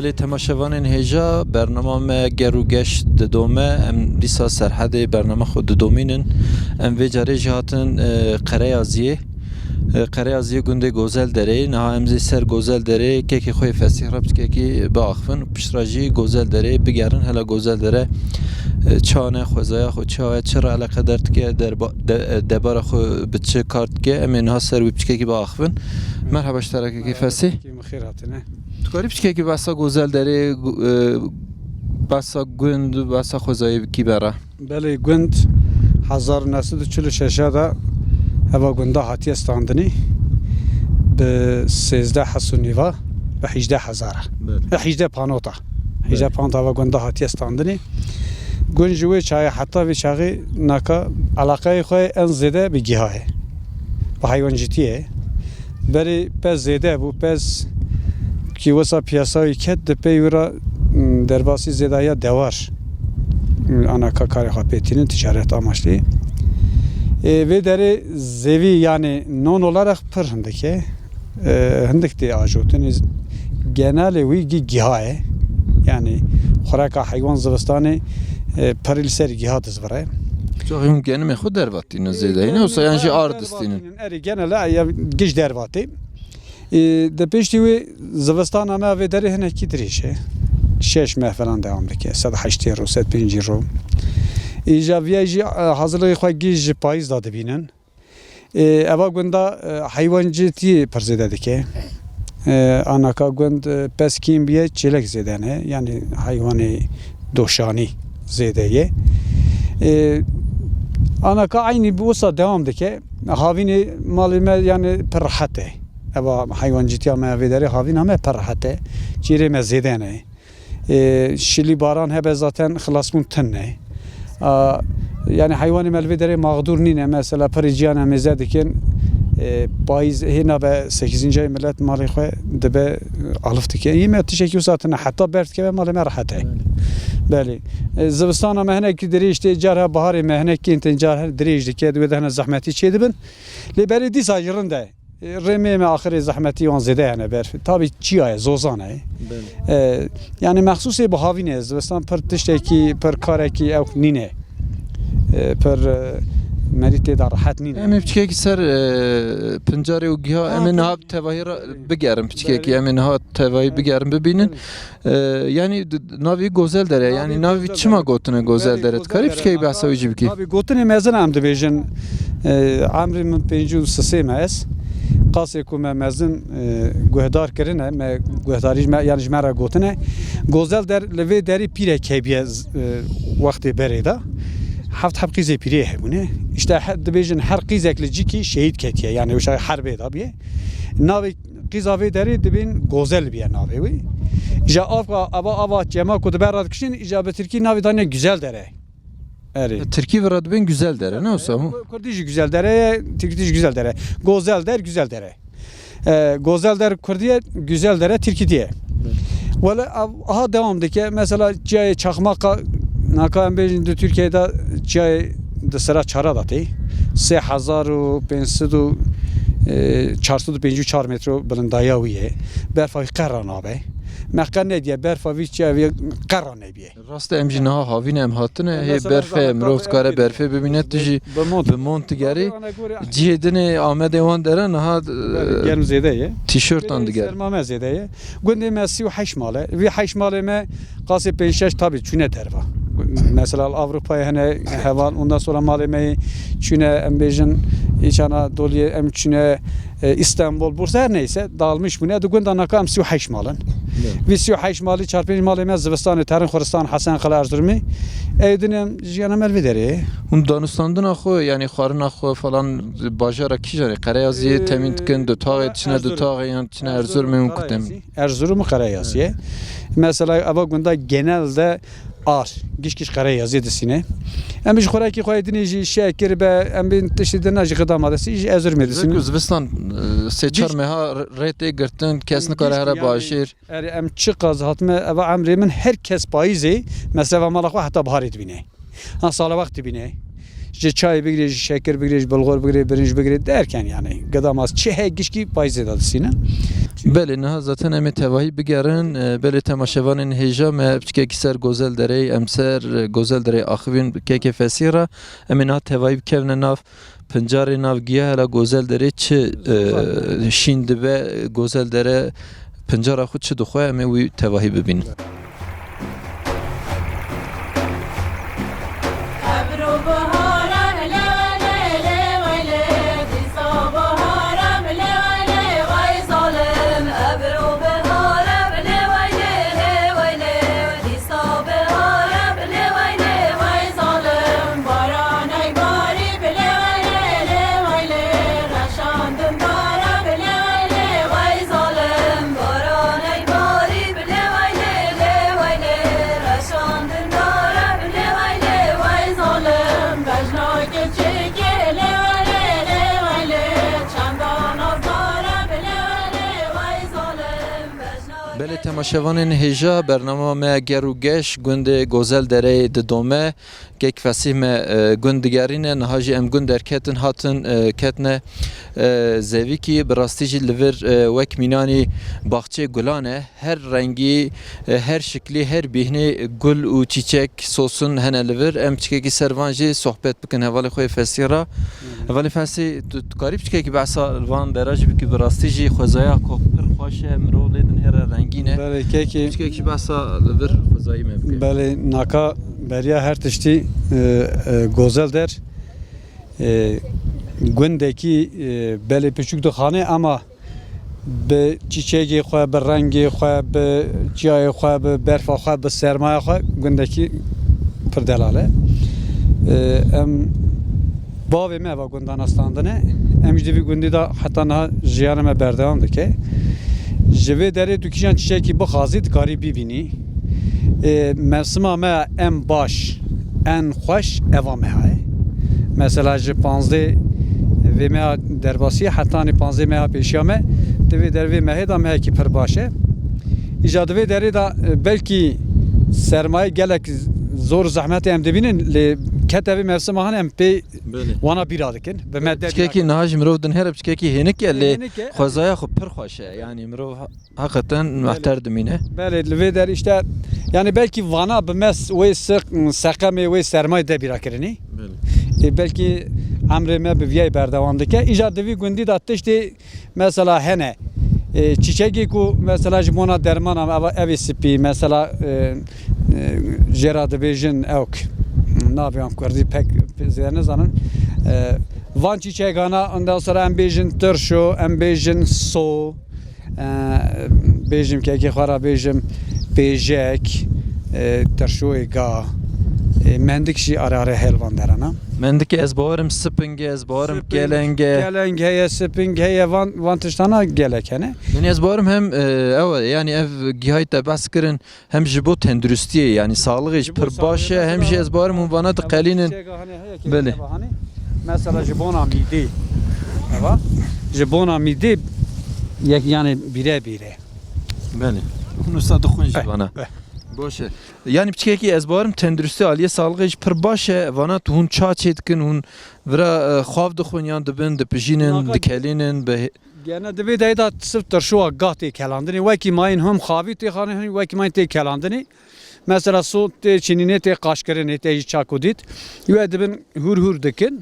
بله تماشاوان هجا برنامه گروگش ددومه ام دیسا سرحد برنامه خود ددومینن ام ویجاره جهاتن قره ازیه گنده گوزل داره نه امزی سر گوزل داره که خوی فسیح ربط که با آخفن پشتراجی گوزل داره بگرن هلا گوزل داره چانه خوزای خود چه چرا علاقه دارد که درباره خود بچه کارت که امین ها سر ویبچه که با آخفن مرحبا اشتراکی که فسیح خیراتنه تکاری بچه که بسا گوزل داره بسا گند بسا خوزای کی بره بله گند 1946 دا هوا گنده هاتی استاندنی به 13 حسونیوا به 18,000 به 18 پانوتا 18 پانوتا هوا گنده هاتی استاندنی گنجوی چای حتی وی چاقی نکا علاقه خوی ان زده به گیاه با حیوانجیتیه بری پس زده بو پس کی وسا پیاسای کد پیورا در باسی زده یا دوار انا کاری خواه پیتینن تجارت آماشتی ve deri zevi yani non olarak pır hındaki hındık ajotun genelde gihaye yani xoraka hayvan zivistanı paril ser gihad zvare Çoğun genime xud dervati nezide yine olsa yani ardistinin eri genelde ya giş dervati de peşti ve zivistan ama ve deri heneki dirişe 6 mah falan devamdaki 8 euro 7 euro İcabiyeci hazırlığı xoği payız da dibinin. Eva gunda hayvancılığı perzede ki. Anaka gund peskin biye çelek zedene yani hayvanı doşani zedeye. Anaka aynı bu olsa devam ki. Havini malime yani perhate. Eva hayvancılığı mevvederi havin ama perhate. Çireme zedene. Şili baran hebe zaten xlasmun tenne. Yani hayvanı melvedere mağdur nine mesela pariciyana mezedikin payız hina be 8. ay millet mali xoy debe alıftı ki yeme teşekkür zaten hatta bert ki mali merhate beli zivistana mehne ki dirişte jarha bahari mehne ki inten jarha dirişte ki de hana zahmeti çedibin le beli dis ayırında rememe ahire zahmeti on zede yani ber tabi çiye zozana yani mahsusi bu havine zıvıstan per tişteki per kareki ev nine per merite dar rahat nine emi bçike ki ser pencere u giha emin hab tevahir bigerim bçike ki emin ha tevahi bigerim bibinin yani navi gozel dere yani navi çima gotune gozel dere tkari bçike bahsa ucib ki navi gotune mezan am dibejin amrim penju ssemes قاسي كوما مازن گهدار کرنه ما گهداریش ما یعنی جمعه گوتنه گوزل در لوی داری پیره کیبیه وقت بریده هفت قیزه پیره همونه işte دبیجن هر قیزه کلیجی کی شهید کتیه yani وش حربه دا بیه ناوی قیزاوی داری دبین گوزل بیه ناوی وی جا ابا جما کد براد کشین اجابه ترکی ناوی دانه güzel dere Türkiye ve Radben güzel dere ne olsa mı? Kurdiş güzel dere, Türkiye güzel dere. Gozel der güzel dere. Gozel der Kurdiye güzel dere Türkiye diye. Valla aha devamdaki mesela cay çakmaka nakam bejinde Türkiye'de cay de sıra çara da tey. 3500 454 metre bulundaya uye. Berfa qaran abi. مقنه دیه برف ویچه وی قرانه بیه. راست امجی نه هاوین ام هاتنه هی برف مروت کاره برف ببینه تجی به مونتگری جیدنه آمده وان داره نه گرم زیده یه. تیشرت آن دیگر. سرمامه زیده یه. گنده مسی و 8 ماله. وی 8 ماله ما قاسی 5-6 tabi çüne terva. Mesela Avrupa'ya hani heval ondan sonra malime çüne embejin içana doluye em çüne İstanbul Bursa her neyse dağılmış bu ne dugunda nakam 38 malın. Ve 38 malı çarpıcı malime Zivistan Terin Xoristan Hasan Qala Erzurumi edinem jiyanam elvederi. Un Danistan'dan axo yani xarın axo falan bajara kijari Qarayazi temin tkın do tağı içine do tağı yani içine Erzurumi unkutem. Erzurum Qarayazi. Mesela ava gunda genelde ar giş Qarayazi desine. Em bir xoraki xoydini şekir be em bin tişidin ajı qadamadası Erzurumi desine. Zivistan seçar meha rete girtin kesni kara hara başir. Er em çıqaz hatme ava amrimin herkes payızı mesela malakwa hatta bahar edbine. Ha sala vakti bine. Çay bigre şeker bigre bulgur bigre birinci bigre derken yani qadamaz çehe gişki payızı da desine. بله نه zaten emi tevahi bigerin bele temaşevanın heja me pçke ser gozel derey emser gozel derey axvin keke fesira emi na tevahi kevne nav pencarê nav giya hela gozel derê çi şîn dibe gozel dere pencara xwe çi dixwe em ê wî tevahî bibînin. بله تماشاوانین هجا برنامه ما گرو گش گند گوزل دره ددومه گک فسیح ما گندگرین نهاجی ام گند درکتن هاتن کتنه زوی کی براستیجی لور وک مینانی باغچه گلانه هر رنگی هر شکلی هر بهنه گل و چیچک سوسن هنه لور ام چکی کی سروانجی صحبت بکن حوالی خوی فسیرا حوالی فسی قریب چکی کی بحثا وان دراج بکی براستیجی خوزایا کوپر خوشه مرو لیدن هر رنگینه بله کیکی چکی بحثا لور خوزایی مبکن بله ناکا بریا هر تشتی گوزل در گندکی بله پچوک دخانه اما به چیچگی خواه به رنگی خواه به جای خواه به برف خواه به سرمایه خواه گندکی پر دلاله ام باوی ما و گندان استاندنه ام جدی گندی دا حتی نه جیانم بردام دکه جوی داره تو کیشان چیچگی بخازید کاری ببینی موسم ما ام باش en خوش evame hay. Mesela ji 15 ve me derbasi hatta ni 15 me peşame devi dervi me da me ki per başe. İcadı deri da belki sermaye gelek zor zahmet em debinin le ketevi mevsim han em pe wana biradikin ve me çeki naj mirov din herb çeki henik le xozaya xu per xoşe yani mirov hakikaten mahter dimine. Bele ve der işte yani belki vana bemes ve sakame ve sermaye de birakirini. Belki amreme bir viyay berdavandike icadı vi gündi da işte mesela hene çiçeği ku mesela jmona derman ama evi sipi mesela Gerard Bejin ek ne yapıyorum kurdi pek zerne zanın van çiçeğana ondan sonra em bejin turşo em bejin so bejim ki xara bejim pejek turşoy ga mendik şi ara helvan derana mendik ez bawarım spinge ez bawarım gelenge spinge van tiştana gelekene yani ez bawarım hem yani ev gihayta baskirin hem jibo tendürüstiye yani sağlık iş pır başa hem ji ez bawarım vana da qalinin bele mesela jibona mide eva jibona mide yani bire bele onu sadıkun jibana باشه یعنی بچه کی از بارم تندرستی عالیه سالگیش پر باشه وانا تو هون چا چیدکن هون ورا خواب دخون یان دبن دپجینن دکلینن به گنا دوی دایدا صرف ترشو گاتی کلاندنی وکی ماین هم خوابی تی خانه هم وکی ماین تی کلاندنی مثلا صوت چینینه تی قاشکرنه تی چاکودیت یو دبن هور دکن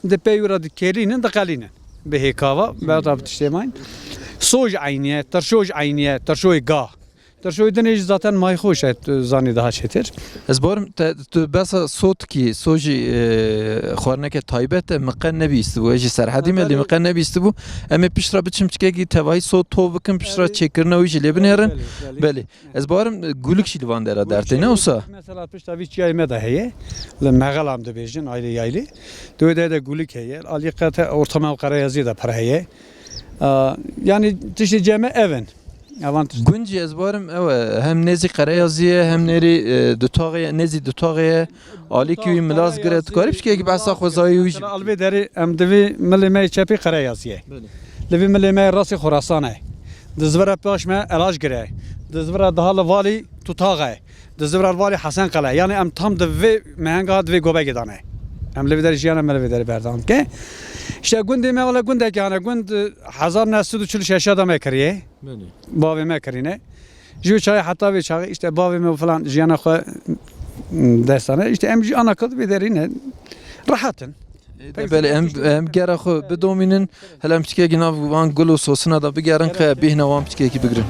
دپی ورا دکلینن دقلینن به هکاوا بعد ابتشته ماین سوج عینیه ترشوج عینیه ترشوی گاه در شوی دنیج zaten مای خوش زانی daha شتر از بارم تو بس صوت کی سوجی خورنه که تایبت مقن نبیست و اجی سرحدی ملی مقن نبیست بو اما پیشرا بچم چکه کی توای صوت تو بکن پیشرا چکرنه ویجی لبن هرن بله از بارم گولک شیلوان داره درته نه اوسا مثلا پیشرا ویچ یای مده هیه لمغلام ده بیجن aiله yaylı دویده de گولک هیه alikate ortama qarayazı da para هیه yani tişi ceme evin گنجی از بارم هم نزی قرایازیه هم نری دوتاقیه نزی دوتاقیه عالی کی ملاز گرد کاریش که بحثا خوزایی ویج البته داری ام دوی ملمه چپی قرایازیه دوی ملمه راسی خراسانه دزبره باش ما علاج گره دزبره دهال والی توتاقه دزبره والی حسن قلعه یعنی ام tam دوی مهنگا دوی گوبه گدانه Em leveder jiyana me leveder berdam ke. İşte gundê me wala gundekî hene gund 1946 da me kiriye. Bavê me kirîne. Ji wê çayê heta vê çaxê işte bavê me falan jiyana xwe destane. İşte em jî ana qet vê derîne rahatin. بله ام گره خو بدومینن هلا ام چکه گنا وان گل و سوسنا دا بگرن که بهنا وان چکه کی بگرن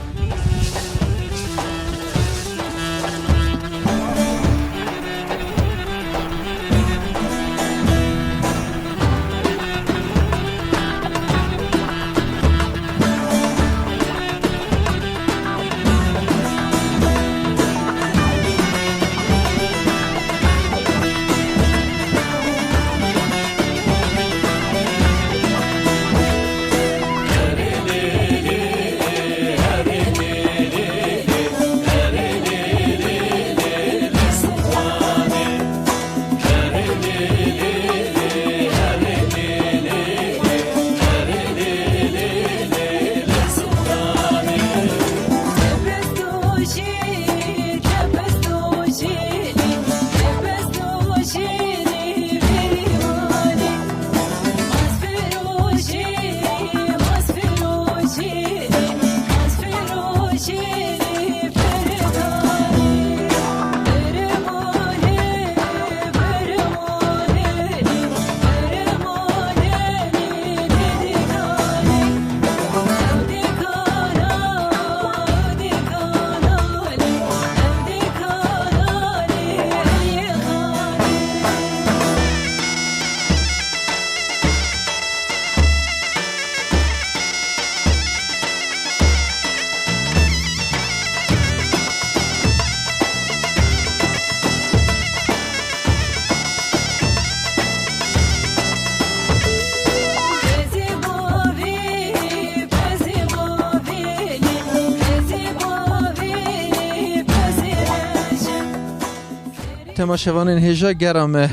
تماشاوانین هجا گرامه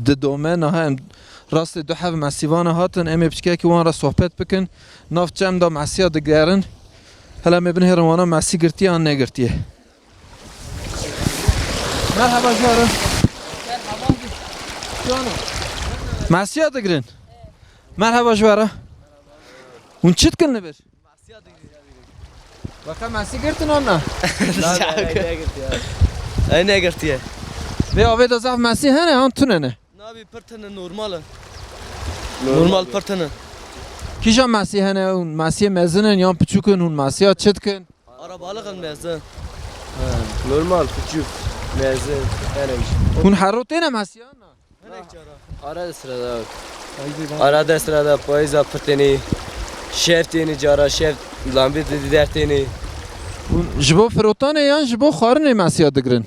ددومه نه هم راست دو حو مسیوان هاتن ام بچکه که وان را صحبت بکن ناف جم دا مسیاد گرن هلا مبن هروانا مسی گرتی آن نگرتیه مرحبا جارو مسیاد گرن مرحبا جوارا اون چیت کن نبر بقى مسی گرتن آن نه Ay ne gertiye? Ve abi da zaf mesi hene han tunene. Nabi pertene normal. Normal pertene. Kija mesi hene un mesi mezinin yan piçukun un mesi çetkin. Arabalık mezun. Normal küçük mezun. Un harrotene mesi ana. Arada sırada. Arada sırada poyza perteni. Şeftini cara şeft lambi derteni. Un jibo frotane yan jibo xarine mesi digrin.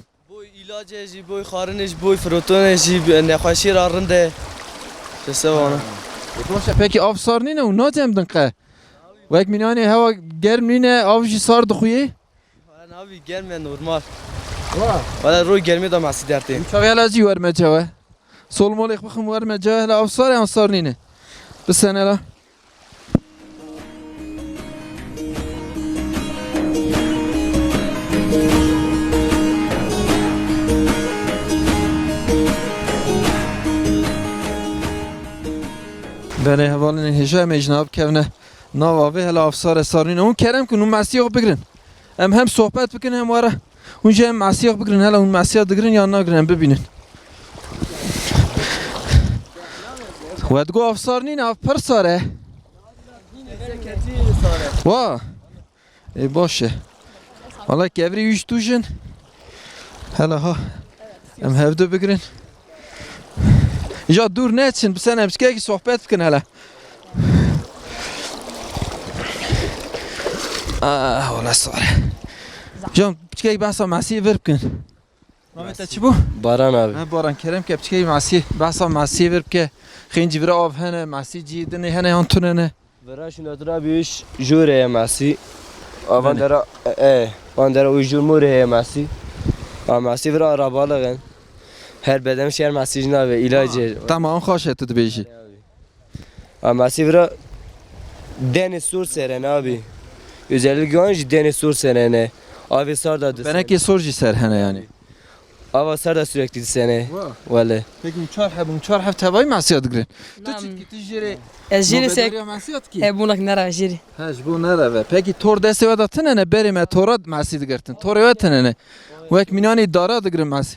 İlacı ji boy xariniş boy frotone ji nexaşir arında. Çesevana. Peki afsar nine un natem dinqe. Vek minani hava germ nine avji sar dixuye. Abi gelme normal. Valla roy gelme da masi derteyim. Çavelazi verme ceve. Sol molek bixim verme ceve la afsar yan sar nine. Bir sene la. بله حوالن هجا مجناب کونه نوابه هلا افسار سارین اون کرم که اون مسیح بگیرن هم صحبت بکنن هم واره اونجا هم مسیح بگیرن هلا اون مسیح دگیرن یا نگیرن ببینن ودگو افسار نین اف پر ساره واه ای باشه والا کبری یوش توشن هلا ها هم هفته بگیرن اینجا دور نتشن بسن همچه که صحبت بکن هلا والا ساره جام بچه بحثا مسیح ور بکن نامت چی بو؟ Baran abi. باران کرم که بچه مسیح بحثا مسیح ور بکن خینجی برا آب هنه مسیح جیدنه هنه هانتونه Vera şunadra büyüş jure masi. Avandara avandara uyjur mure masi. Masi vera arabalıgın. Her beden şer masijna ve ilacı. Tamam hoş etti beji Masi vera deniz sur seren abi. Özellikle önce deniz sur serene. Abi sarda. Benek sorji ser hene yani Ava ser de sürekli sene. Vah. Vale. Peki çar hep tevayı masiyat girin. Tu Nam. çit ki jiri. Ez jiri sek masiyat ki. bunak nara jiri. Hej bu nere ve. Peki tor deste ve da tınene berime tora masiyat girtin. Tor ve tınene. Vek minani dara da girin masi.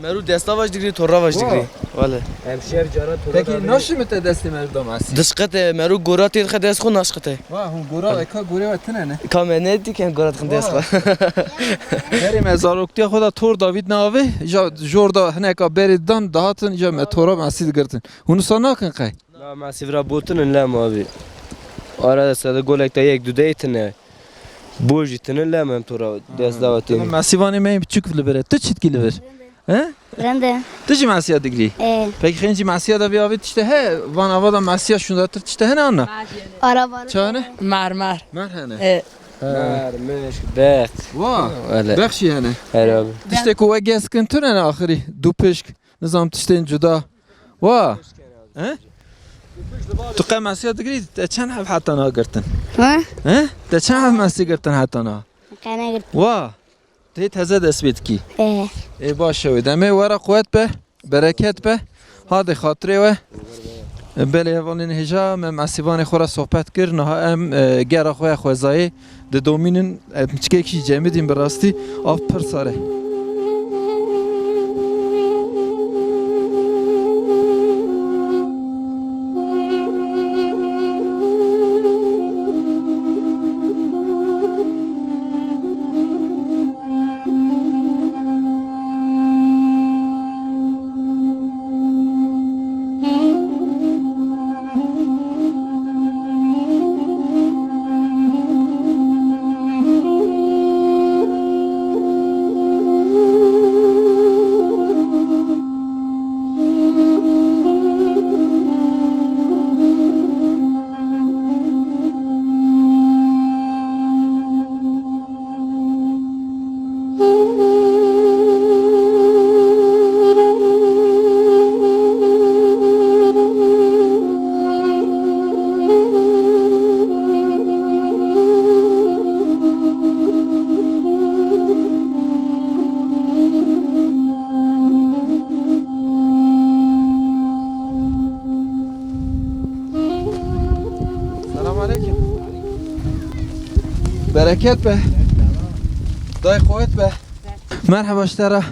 Meru destavaj digri torravaş digri. Vale. Hemşer cana Peki nasıl mı te desti merda masi? Dışkate meru gorat yed khades khu nashkate. Vah hun gora eka gore ve tınene. Kamene diken gorat khades khu. Berime zaroktiya xoda tor David nave. Ja jorda hneka beridan dahatın ja me tora masiyat girtin. Hunu sana kın kay. Na masivra botun la mavi. Arada sada golekta yek dude itne. Bojitne la mem tora desdavatin. Masivani me küçük libere. Tu çit ki liber. He? Rende. Tu ci masiyat digri. Peki xenci masiyat da bir işte he. Van avada masiyat şunda tır işte he ne anla. Araba. Çane? Mar. Merhane. Mermeş bet. Vah. Vale. Bexşi hani. Herab. Tişte ku ve geskin tünen ahiri. Du pişk. Nizam tişten cuda. Vah. He? Tu qe masiyat digri. Te çen hev hatta na girtin. Ha? He? Te çen hev masiyat girtin hatta na. Kana git. Vah. Te teze desbet ki. Eh. ای باشه و دمه ورا قوت به برکت به هاده خاطره و بله اولین هجا من مسیوان خورا صحبت کرد نه ام گرا خواه خوزایی د دومینن چکه کی جمعیدیم براستی آف پر ساره برکت به دای قوت به مرحبا اشترا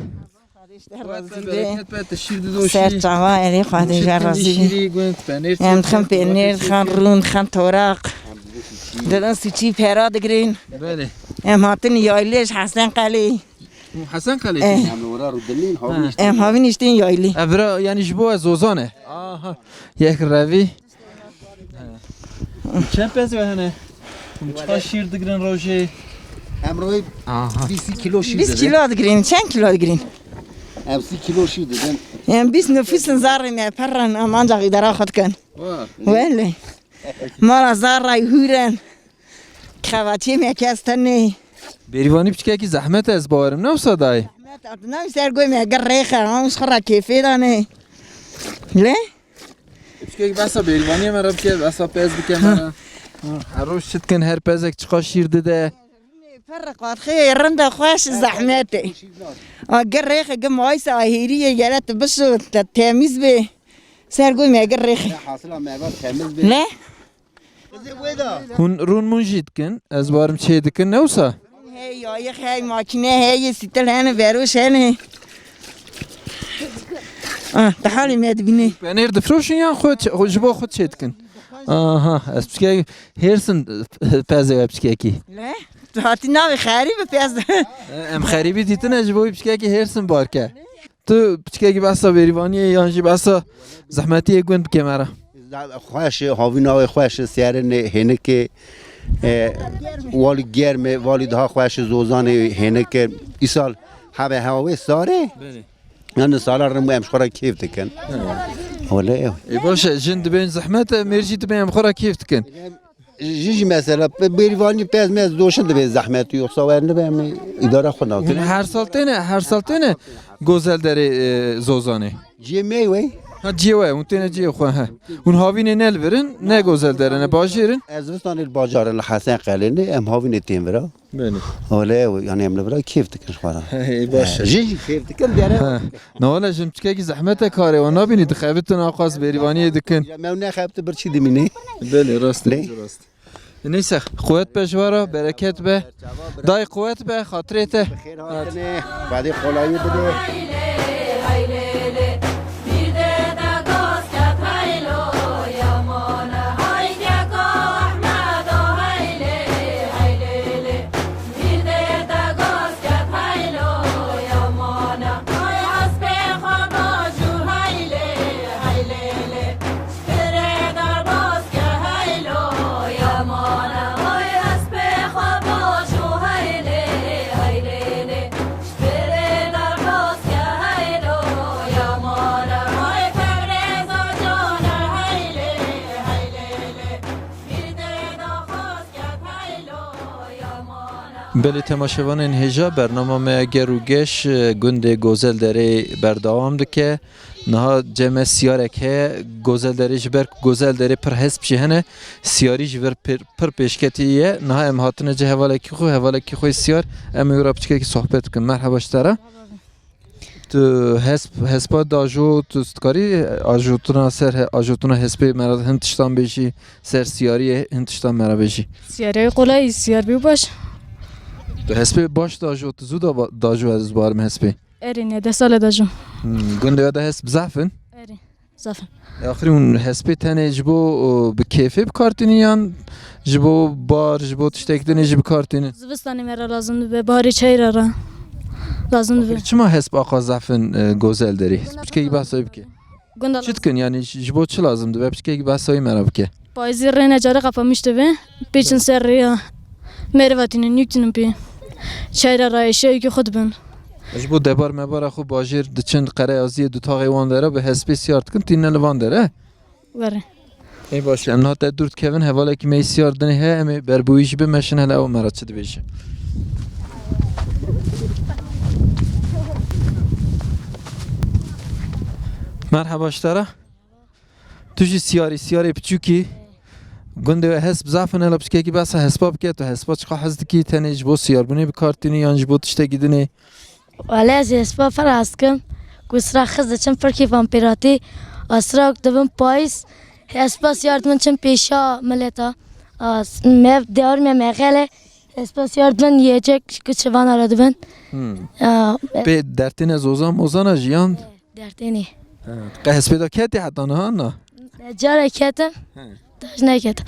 برکت به تشیر دوشی سر جواهری خواهد جرازی شیری گوند پنیر هم خم پنیر خم رون خم توراق دادن سوچی پیرا دگرین بله هم هاتن یایلیش حسن قلی حسن خلیل هم هاوی نشتین یایلی ابرا یعنی جبو زوزانه آها یک روی چند پس بهنه چقدر شیر دگرن روشه امروی 20 کیلو شیر 20 کیلو دگرین چند کیلو دگرین ام 30 کیلو شیر دادن هم 20 نفوس زارن پرن هم آنجا اداره خود کن ولی مالا زار هورن خواتی میکستنی بریوانی بچه که زحمت از باورم نه صدای نه سر گوی میگر ریخه همش خورا کیفی دانه لی بچه که بسا بریوانی مرا بکه بسا پز بکه مرا هر روز شد کن هر پزک چقدر شیر داده فرق واضحه رنده خوش زحمته اگر ریخه گم وایس آهیریه گرت بسو تمیز به سر گوی میگر ریخه حاصل میوه تمیز به نه هون رون منجید کن از بارم چه دکن نوسا هی یای خی ماکینه هی سیتل هنه وروش هنه تحالی میاد بینی پنیر دفروشین یا خود جبا خود چه دکن آها از بچه هرسن پزه بچه کی نه تو هاتی ناوی خریب پیاز ام خریبی دیتن جبوی بچه کی هرسن بارکه تو بچه کی بسا بریوانی یانجی بسا زحمتی گوند بکه مرا خوش هاوینا خوش سیاره نه هنه که والی گرمه والی ده خوش زوزان هنه که ایسال همه هوای ساره یعنی سالا رمو امشخورا کیف دکن ولی ای باشه جند بین زحمت مرجی بین خورا کیف دکن جیجی مثلا بریوانی پیز میز دوشن به زحمت یوسا و نه به اداره خدا هر سال تینه گوزل داره زوزانه جی میوه Ha ciwe, un tane ciwe xwe ha. Un havine nel verin, ne gozel derine bajirin. ازوستان الباجار الحسن قلنه ام هاوی نتیم برا Beni. ولی یعنی ام برا کیف تکش خورا Hey baş. جی کیف تکن دیاره Ne ola jim çkeki zahmete kare ve nabini dixebitin aqas berivaniye dikin. من نه خبت برچی دمینه Beli rast Ne? rast. Neyse kuvvet be jvara, bereket be. Day kuvvet be, hatrete. خیر هاتنه بعدی خلایی بده بله تماشاوانین هجا برنامه گرو گش گند گوزل دره بردوام دکه نها جمع سیاره که گوزل دره جبر گوزل دره پر حسب شهنه سیاری جبر پر پیشکتیه نها ام هاتنه جه حواله کی خو سیار ام یورا بچکه کی صحبت کن مرحبا شتره تو حسب داجو تو استکاری آجوتنا سر آجوتنا حسب مراد هندشتان بیشی سر سیاری هندشتان مرا بیشی سیاره قلای سیار بی باش تو حسب باش داجو تو زود داجو از بارم حسبی ارین 10 سال داجو گنده ده حسب زعفن ارین زفن آخری اون حسبی تنه جبو به کیفی بکارتینی یان جبو بار جبو تشتک دنی جب کارتینی زبستانی مرا لازم به باری چای را لازم به چما حسب آقا زعفن گوزل داری بچه کی بحثایی بکی گندال چیت کن یعنی جبو چه لازم دو بچه کی بحثایی مرا بکی پایزی رنه جاره قفا میشته به پیچن سر ریا مرواتینه نیکتینم پی چای را رایشه که خود بن جبو دبار مبارا خو باجیر دچن قره ازی دو تاقی وان داره به حسبی سیارت کن تین لوان داره وره ای باشه ام نهات دورت کevin حواله کی می سیار دنی he ام بربویش به مشن هلا او مرا چد بیشه مرحبا شتره توجی سیاری پچوکی گنده حسب زعفن هلا بچکی کی بس حساب که تو حساب چقا حزد کی تنیج بو سیار بونی بکارتینی یانج بو تشته گیدنی ولی از اسپا فراز کم گسرا خزده چم پرکی وامپیراتی اسرا دبم پایس اسپا یاردمن چم پیشا ملتا mev diyor me mekele espasiyordun yiyecek küçüvan aradıben به درتین زوزان موزانا جیان dertini که حسبی دا کتی حتی نه نه cara ketim taş ne ketim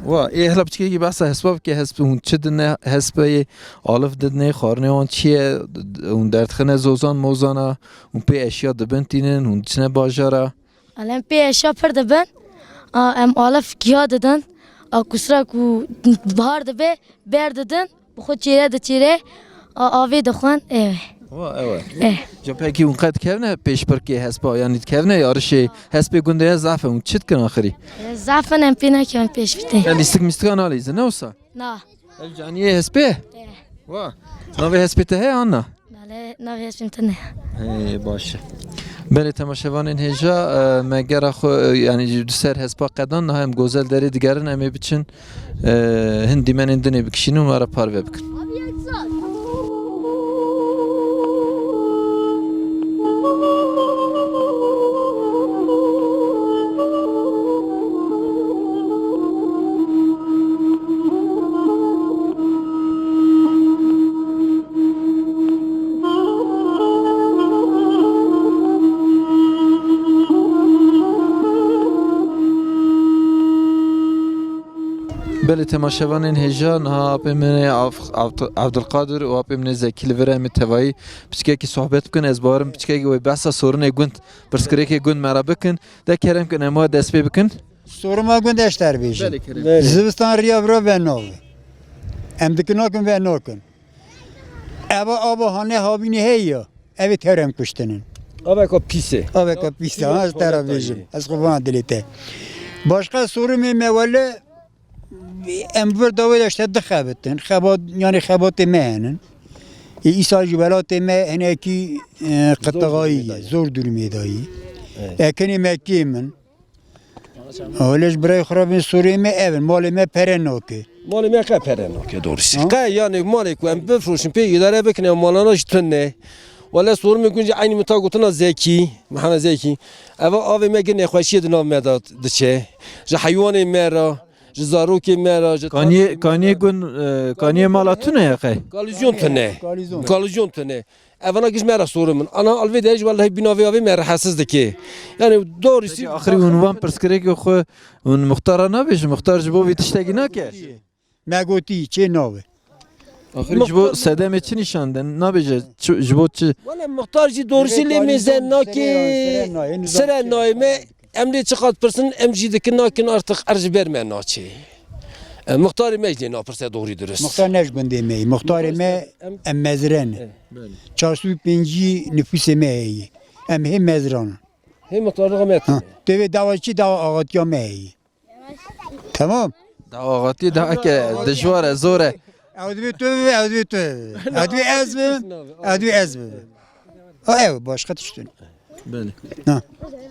و ای هلا بچکی کی بس حساب که حسب اون چه دنه حسبی آلف دنه خارنه اون چیه اون دردخنه زوزان موزانا اون پی اشیا دبنتینن اون چنه باجارا alem pe eşya perde ben em alaf kiya dedin kusra ku bahar de be ber dedin bu xod çire de çire ave de xan ev evet جا پکی اون قد کهنه پیش پر کی حسبا یعنی کهنه یارشی حسب گنده زعف اون چیت کن آخری zafen em pina ki peş bite یعنی استک مستکان آلیزه نه وسا na الجانیه حسبه وا نوی حسبته هی آنا nale na ves tane باشه بله تماشاوان این هجا مگر خو یعنی سر حسبا قدان نه هم گوزل داری دیگرن امی بچن هندی من اندنی بکشین و مرا پارو بکن بله تماشاوان این هجا نه اپی من عبدالقادر و اپی من زکی لوره متوایی بچه کی صحبت بکن از بارم بچه کی بس سورن گوند برسکره کی گوند مرا بکن ده کرم کن اما دست بی بکن Soruma göndeşler bir şey. Zıbistan riyavra ve novi. Em dikinakın ve nokun. Aba hane habini heyo. Evi terem kuştunun. Ava ko pise. Ava kapista az tarafıcım. Az kuvan dilite. Başka soru mu mevale em bir davet işte dıkhabettin. Khabat yani khabat mehanen. İsa jubalat me heneki qatagayı zor durumedayı. اکنی مکی من اولش برای خرابین سوریه می اول مال می پرنوکی مال ما که پرنو که دورسی که یعنی مالی که ام بفروشیم پی اداره بکنیم مالاناش تنه ولی سور میکنی عینی متا گفتن زکی محمد زکی اول آوی میگه نخوشی دنام میداد دچه ج حیوان مرا ج زاروکی مرا ج کانی مالاتونه یا خی کالوزیون تنه اونا گیش مرا سورمن انا الوی دیج والله بیناوی آوی مرا حساس دکی یعنی دورسی آخری عنوان پرسکره که خو اون مختار نبیش مختار جبو ویتشتگی نکرد مگوتی چه نوه آخری جبو سدم چی نشاندن نبیشه جبو چی ولی مختار جی دورسی لیمیزن ناکی سر نایمه امری چقدر پرسن امجی دکی ناکن artık ارج برمه ناچی مختار مجلی ناپرسه دوری درست مختار نش گنده می مختار می ام مزرن 405 nüfus می ام هم مزران هی مختار رقمت دوی دواچی دوا آقاتیا می تمام دواغاتی ده که دشواره زوره اودوی تو اودوی تو اودوی از اودوی از او başka düştün بله نه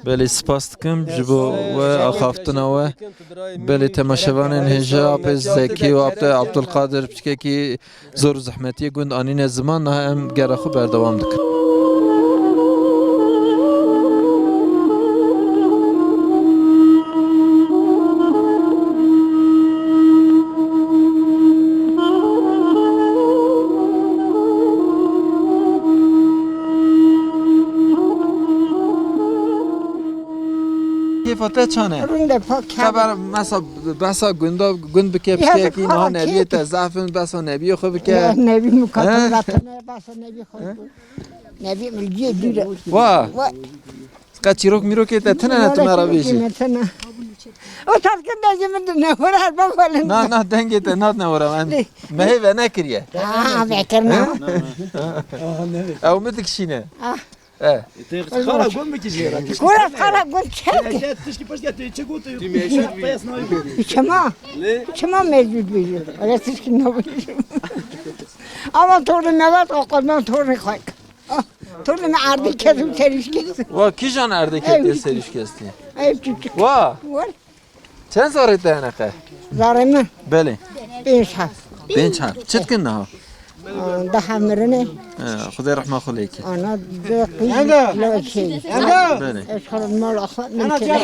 بله سپاس دکم جبو و آخافتنا و بله تماشاوان هجا آپ زکی و آپ عبدالقادر بچکه کی زور زحمتی گوند آنین زمان نه هم گراخو بردوام دکم کیفاته چانه؟ خبر مثلا بسا گند بکه بچه که اینها نبیه تزعفن بسا نبیه خوب بکه نبی مکاتب رفتنه بس نبی خود نبی ملگی دیره واه قد چیروک میروکه تنه نتمرا بیشی او ترک نجی من نهور هر بقولن نه دنگی ته نات نورم من مهی و نکریه بکرنا او متکشینه خالا گم میکشی کورا خالا گل چه تشکی پشت گتی چه گوتی چما موجود بیه ولی تشکی نبود اما طور نبود آقا من طور نخواهی طور من عرضی کردم سریش کردم وا کی جان ارده که سریش کستی ایب چیچک وا چند ساره دهنه زاره من بله 5 هست 5 هفت چت کنه ها ده همرنه خدای رحمه خو لیکی انا دقیق لا شيء بله اشهر المال اخوات من كده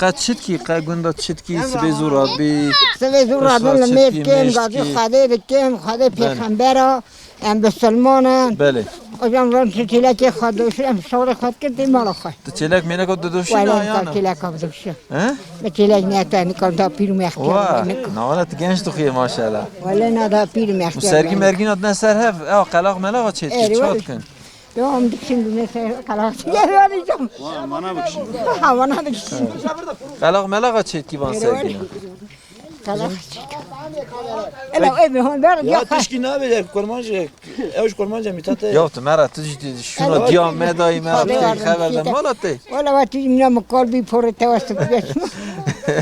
قد شد کی قد گنده شد کی سبی زورات بی سوي زور هذول ميت كم قاضي خدي كم خدي پیغمبر ام بسلمان بله اجام ران تلك خدوش ام شور خد كنت مال خد تو چلک میله کو دودوشی نه ولا یا نه تلك خدوش ها تلك نتاني كنت بيرو وا مختار نه ولی تو گنج تو خیه ماشاءالله ولا نادا بيرو و مختار سرگی مرگین ات نسر هف او قلاق ملاق چت کی چات کن يوم دكشن بنسى خلاص يا راني جم وانا بكشن وانا بكشن قلاق ملاق چت کی وان سرگی خلاص انا ابي هون بار Ya tişki ne bilir kurmancı, ev kurmancı mitate. یا تو مرا تو شنو دیام مدای مرا بخیر خبر دم مالته ولا وقتی من مقالبي فور توسط بس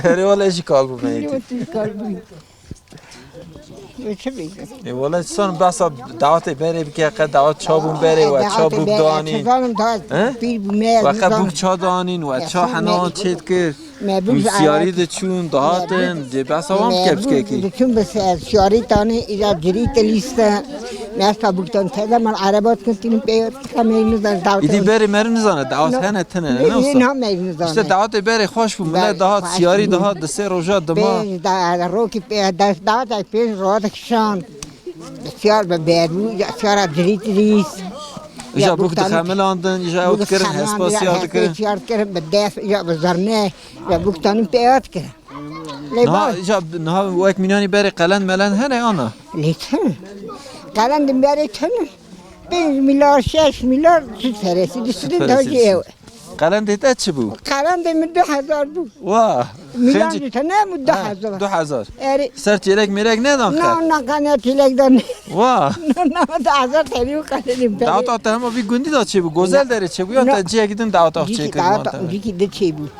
هری ولی چی کال بود میتی قلبي چه ای ولی سان بس دعوت بره بکه قد دعوت چابون بره و چابوک دانین و قد بوک چا دانین و چا حنان چید کرد سیاری ده چون دهاتن ده بس هم کبس که چون بس سیاری تانه ایجا جریت لیست ناستا بوکتان تازه من عربات کنتیم پیاد کمی نزن دعوت ایدی بری مر نزانه دعوت هنه تنه نه این هم نزانه işte دعوت بری خوش بود مله دهات سیاری دهات ده سه روزا دما روکی دعوت پیش روات کشان بسیار به بیرو بسیار جریت لیست ایجا بوک دخمل آندن ایجا اوت کرن اسپاسیار کرن بسیار کرن به دست یا بزرنه یا بوکتانی پیاد کرن نه ایجا نه وقت مینانی بری قلند ملند هنه آنا لیتن قلند بری تن 5 میلیارد 6 میلیارد چی فرسی دیستین داجی قلند ایتا چی بود؟ قلند من 2000 بود واه میلیون دیتا نه 2000 2000 اری سر تیلک میرک ندام نه خیر نه کنه تیلک دانی واه نه 2000 تریو کردیم دعوت آتا همه بی گندی داد چی بود؟ گوزل داره چی بود؟ یا تا جیه گیدن دعوت آخ چی کرد دیگه دیگه چی بود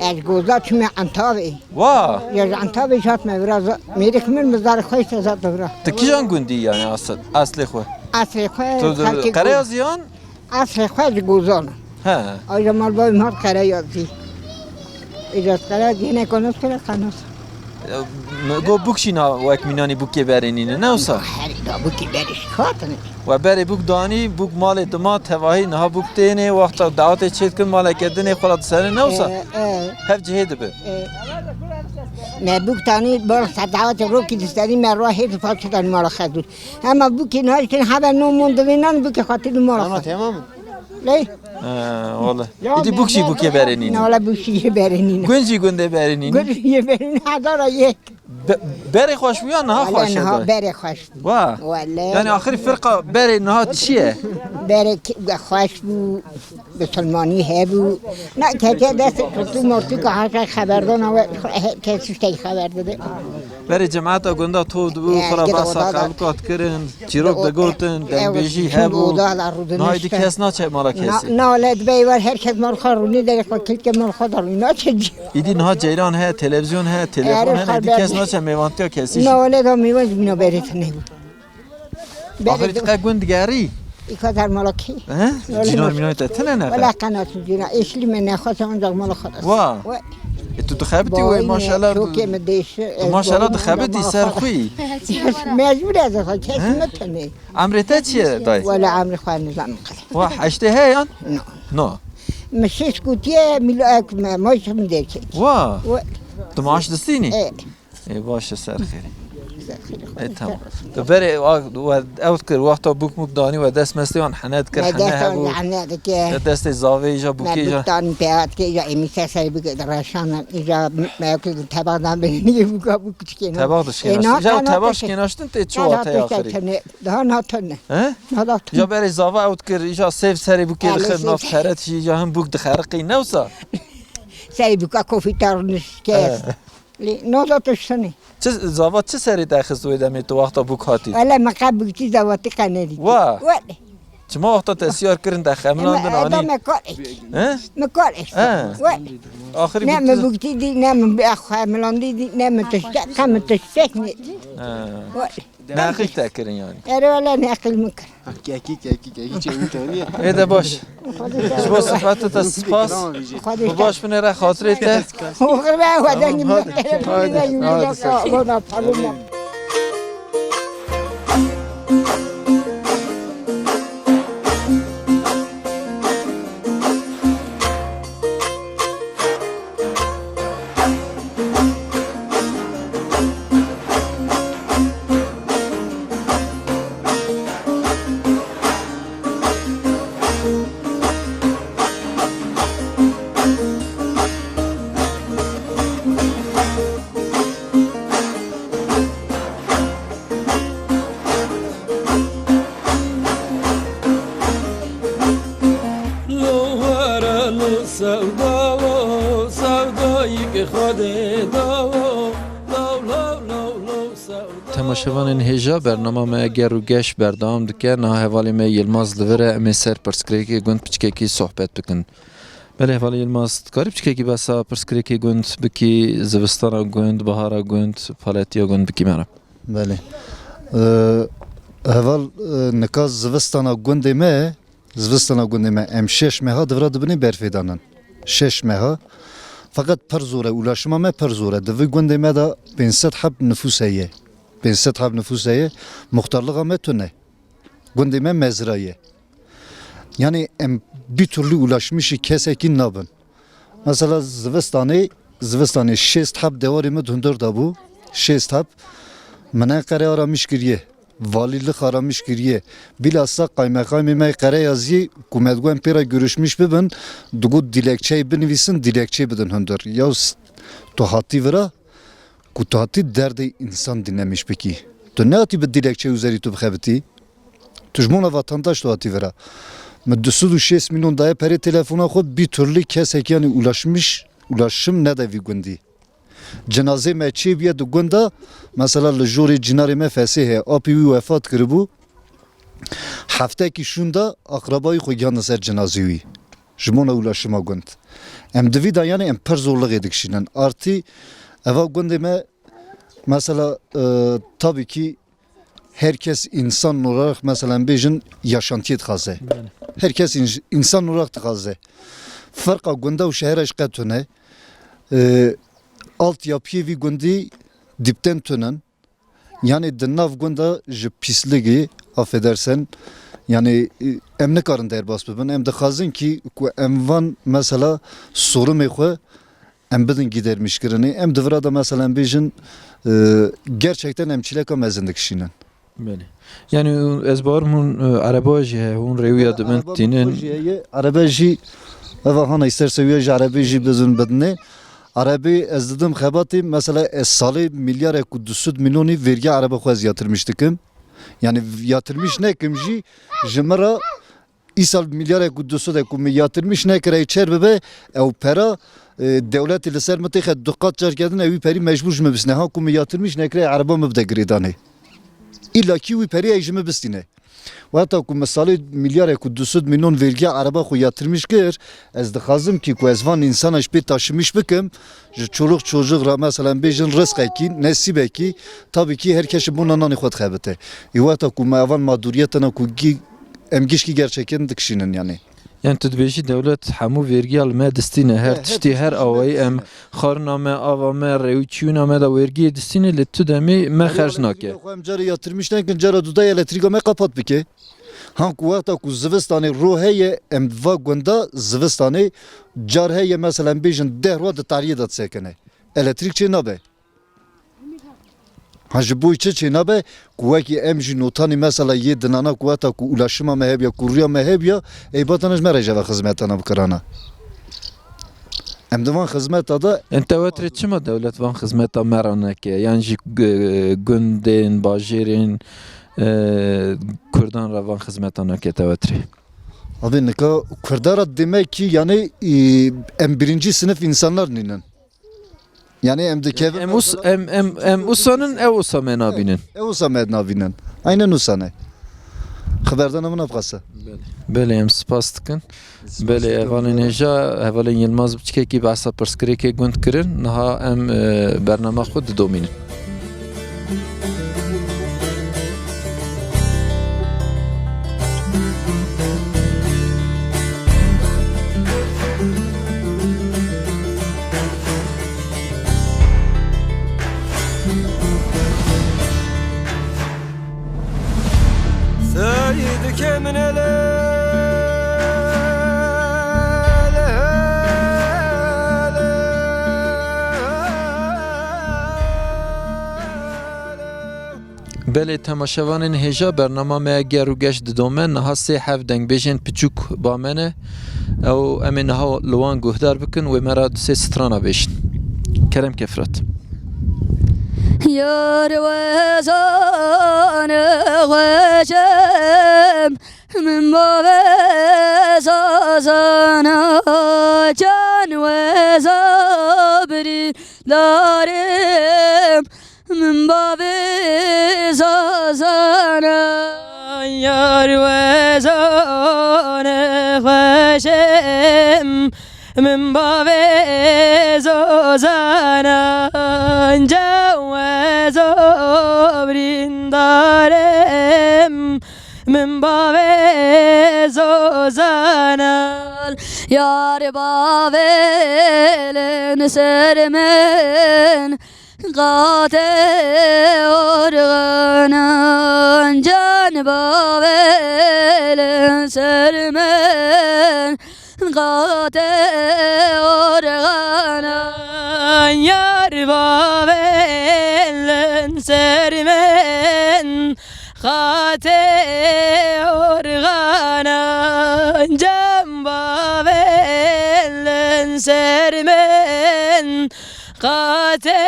از گوزا چون انتابه واه یا انتابه شات میبرد میره که من مزار خوش تزاد دورا تا کی جان گندی یعنی اصل خو اصل خوش تو قره ازیان اصل خود گوزانم ها آیا مال باید مال قره یادی ایجاد قره دیگه نکنست کنه خناس گو بوکشی نا وک مینانی بوکی برینینه نه اوسا هری دا بوکی بریش خاطنه و بری بوک دانی بوک مال دما تواهی نه بوک تینه وقتا دعوت چیت کن مال کردن خلاص سر نه اوسا هف جهید به نه بوک تانی بار صداوت رو کی دستانی مروا هیچ فاکت دانی مال خدود اما بوکی نه که همه نو مونده بینن بوک خاطر مال خد تمام لی والله ایدی بوکشی بوکی برینینه نه ولی بوکشی برینینه گنجی گنده برینینه گوشی برینینه هزار یک بری خوش بیا نه خوش ولی نه بره خوش واه ولی یعنی آخری فرقه بری نه چیه بره خوش بو به سلمانی هبو نه که دست تو مرتی که هر خبردار نه کسی شتی خبر داده بری جماعت گنده تو دو خرابات ساقل کات کردن چیروک دگوتن دنبیجی هبو نه ایدی کس نه چه مالا کسی نه ولد بیوار هر کس مال خارونی داره خود کل که مال خود دارونی نه چه جی ایدی نه جیران ه تلویزیون ه تلفن ه ایدی کس نه چه میوانتی کسی نه ولد هم میوان بینا بریت نبود آخری تقه گندگاری ایکا در مالا کی جنار مینای تتنه نه ولی قنات جنا اشلی من نخواست اونجا مال خود است واه تو تخبتی و ماشاءالله تو که مدیش ماشاءالله تخبتی سر خوی مجبور از خود کسی نتونه امرته چیه دای ولی عمر خواهد نظام قدر واه اشته هیان نه نه مشیش کوتیه میلو ماش هم دیگه واه و تو معاش دستینی ای باشه سر خیری ای تمام تو بری و اوت کر وقتا بوک مک دانی و دست مستیان حنات کر حنه هبو حنات که دست زاوی جا بوکی جا دان پیات که یا امیسه سری بگه درشان ایجا میاکل تبادم بینی بوکا بوک چکنه تباغش کناشتن جا تباغش کناشتن تی چو آتی آخری ده ناتنه جا بری زاوی اوت کر ایجا سیف سری بوکی دخل ناف ترت شی جا هم بوک دخرقی نوسا سری بوکا کوفی ترنش که نه داتشتنی چه زاوات چه سری داخل دویده می تو وقتا بوک هاتی ولی مقام بوکی زاواتی قناری واه چما وقتا تسیار کردن داخل ملاندن آنی مکارش آخری نه بوکی دی نه بخواه ملاندی دی نه تشتک هم تشتک نید نه اخیل تاکرین یعنی اره ولی نقل میکن کی چه میتونی ایده باش شما صفحت تا سپاس باش بنه را خاطره تا خوبه و دنگی میکنه تماشاوان این هجا برنامه ما گر و گشت بردام دکه نه حوالی ما یلماز لوره امی سر پرسکریکی گوند پچکیکی صحبت بکن بله حوالی یلماز کاری پچکیکی بسا پرسکریکی گوند بکی زوستانا گوند بهارا گوند پالتیا گوند بکی مرا بله حوال نکاز زوستانا گوندی ما ام 6 ماه دورا دبنی برفیدانن 6 ماه فقط پر زوره اولاشما ما پر زوره دوی گوندی ما دا 500 حب نفوسیه 500 حب نفوسیه مختارلقا ما تونه گوندی ما مزرایه yani em bir türlü ulaşmışı kesekin nabın. Mesela Zivistani 6 hab devarımı döndür da bu 6 hab mene kare aramış giriye valilik aramış giriye bilhassa kaymakami me kare yazı kumetguen pera görüşmüş bibin dugu dilekçeyi binivisin dilekçeyi bidin hündür ya tuhati vira kutati derdi insan dinlemiş peki tu ne ati bir dilekçe üzeri tu bxebiti tujmona vatandaş tuhati vira Müddüsü 6 milyon daya peri telefona xo bir türlü kesek yani ulaşım ne de vi gundi. Cenaze me çibiye de gunda mesela le juri cinari me fesihe api vefat kırbu. Haftaki şunda akrabayı xo yanı ser cenazeyi. Jmona ulaşıma gund. Em devi da yani em per zorluk edik şinen. Artı eva gundi me mesela tabii ki herkes insan olarak mesela bejin yaşantıyı tıkazı. Herkes insan olarak tıkazı. Farka günde o şehir aşkı tüne. Altyapıyı ve gündi dipten tünen. Yani dınav günde ji pisliği affedersen yani emne karın der bas bibin. Em de xazin ki ku emvan mesela soru mekwe em bidin gidermiş girini. Em devra da mesela bejin gerçekten emçileka mezindik şinen. Beli. Yani ezbarım hun arabajı hun reviya dibin tinin. Arabaji eva hana isterse üye arabaji bizin bedne. Arabi ez dedim xebati mesela salı milyar eku 200 milyoni vergi araba xwaz yatırmıştıkım. Yani yatırmış ne kimji jimara isal milyar eku 200 eku yatırmış ne kere içer bebe ev para devlet ile sermeti xed dukat car kedin evi peri mecbur jme bisne ha kum yatırmış ne kere araba mı bde gridane. İlla ki evi peri ejme bisine. Ve hatta ku mesela milyar eku 200 milyon vergi araba xu yatırmış gir ez dixazım ki ku ezvan insan eşpe taşımış bikim çoluk çocuk ra mesela bejin rızkaki nesibeki tabii ki herkes bundan nani xwat xebete. Ve hatta ku mavan mağduriyetana ku emgiş ki gerçekten dikşinin yani. Yani tedbişi devlet hamu vergi almaya destine her tişti her avayı em xarname avame revçiyuname da vergi destine letu demi me xerj nake. Em cara yatırmış ne cara duda elektrikame kapat bike. Han kuvveta ku zivistane ruheye em va gunda zivistane car heye mesela bejin derwa da tariye da sekene. Elektrik çe nabe. Hacı bu içe çe nabe kuvveki emji notani mesela yedinana kuvveta ku ulaşıma mehebya kurya mehebya eybatanız merece ve hizmetana bkarana. Em divan hizmeta da Entevatri çima devlet van hizmeta meranake yani gündin bajirin Kurdan ravan hizmetanake tevatri. abi nika Kurdara demek ki yani em birinci sınıf insanlar ninen. Yani em de kevin Em usanın ev usamen abinin. Usa mednavinen. Aynen usane. Haberden amına bıkasa. Bele em spas dikin. Bele evalin heja evalin Yılmaz biçkeki bahsa perskireke gund kirin. Naha em bernama xud dominin. Seyidi keminele Bele temaşevanın heja bernama me geru geç didomen naha se hev deng bejin piçuk bamene ev emin naha luan guhdar bikin ve mera se strana beşin. Kerem kefrat. Yar vezane veşem min bave sazana can ve zabri darim min bave sazana yar vezane veşem min bave sazana brindarem min bave zozanal yar bavelen sermen gate organan can bavelen sermen gate organan yar bavelen sermen gate organan can bavelen sermen gate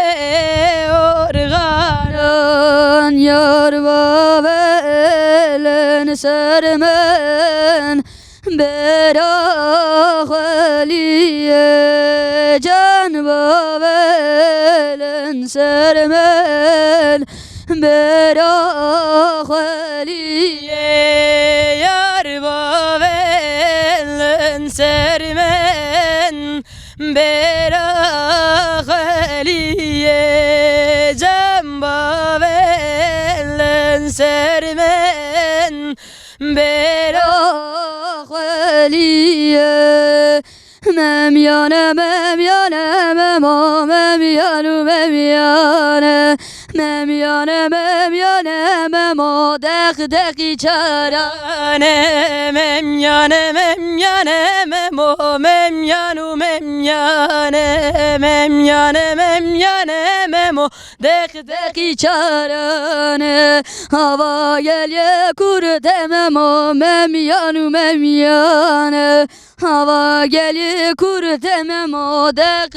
organan yar bavelen sermen berakhaliye can bavelen sermen berakhaliye yar bavelen sermen berakhaliye can bavelen sermen geliye memyane memyane memo memyanu memyane memyane memyane memo dek çarane memyane memyane memo memyanu memyane memyane memyane memo dek çarane hava geliye kurte memo memyanu memyane hava geliye kurte memo dek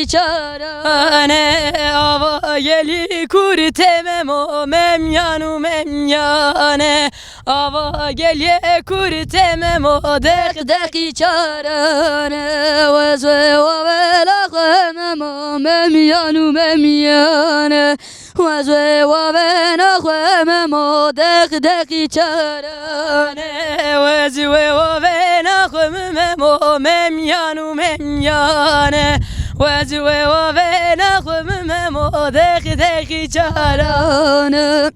çarane hava geliye kurte memo memyanu memyane hava geliye kurte memo dek çarane vezve vela memo memyanu memyane vezve vena memo dek çarane vezve vena memo memyanu memyane vezve vena memo dek çarane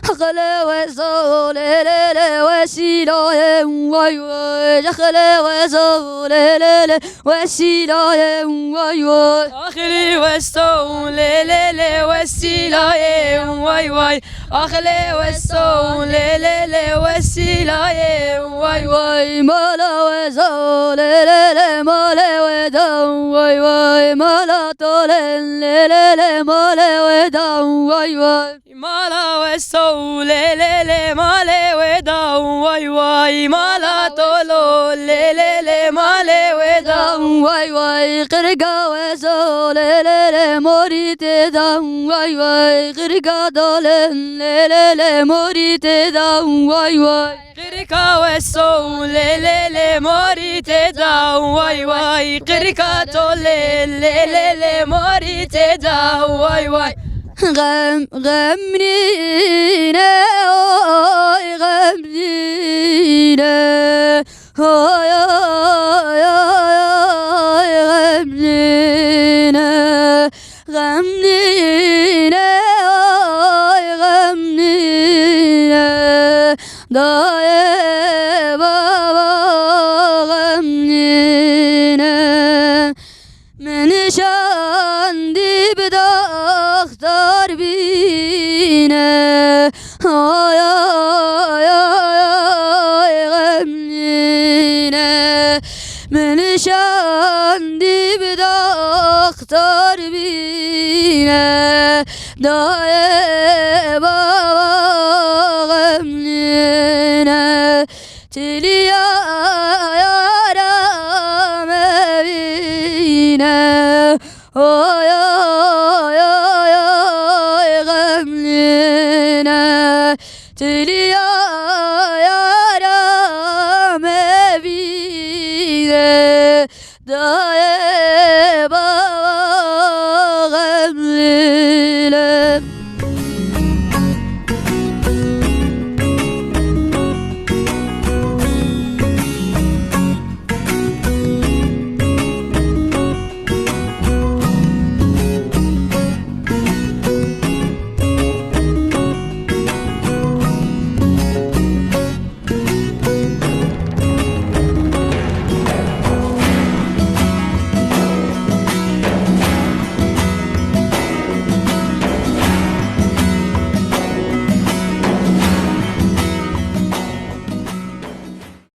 خلا وزول لا وسيلة واي واي خلا وزول لا وسيلة واي واي أخلي وزول لا وسيلة واي واي أخلي وزول لا وسيلة واي واي مالا وزول لا مالا ودان واي واي مالا طول لا مالا ودان واي واي مالا وزول لا مالا ودان واي واي مالا طول لا مالا ودان واي واي قرقا وزول لا مريت دان واي واي قرقا دول لا مريت دان واي واي قرقا وزول لا مريت دان واي واي قرقا دول لا مريت دان واي واي غمنينا غمنينا غمنينا غمنينا غمنينا داي بابا غمنينا من شاندي بداختار بينا هاي غمنينا من شاندي بداختار بينا داي بابا غمنينا تليا يا رام بينا يا غمنينا تليا يا رام بينا داي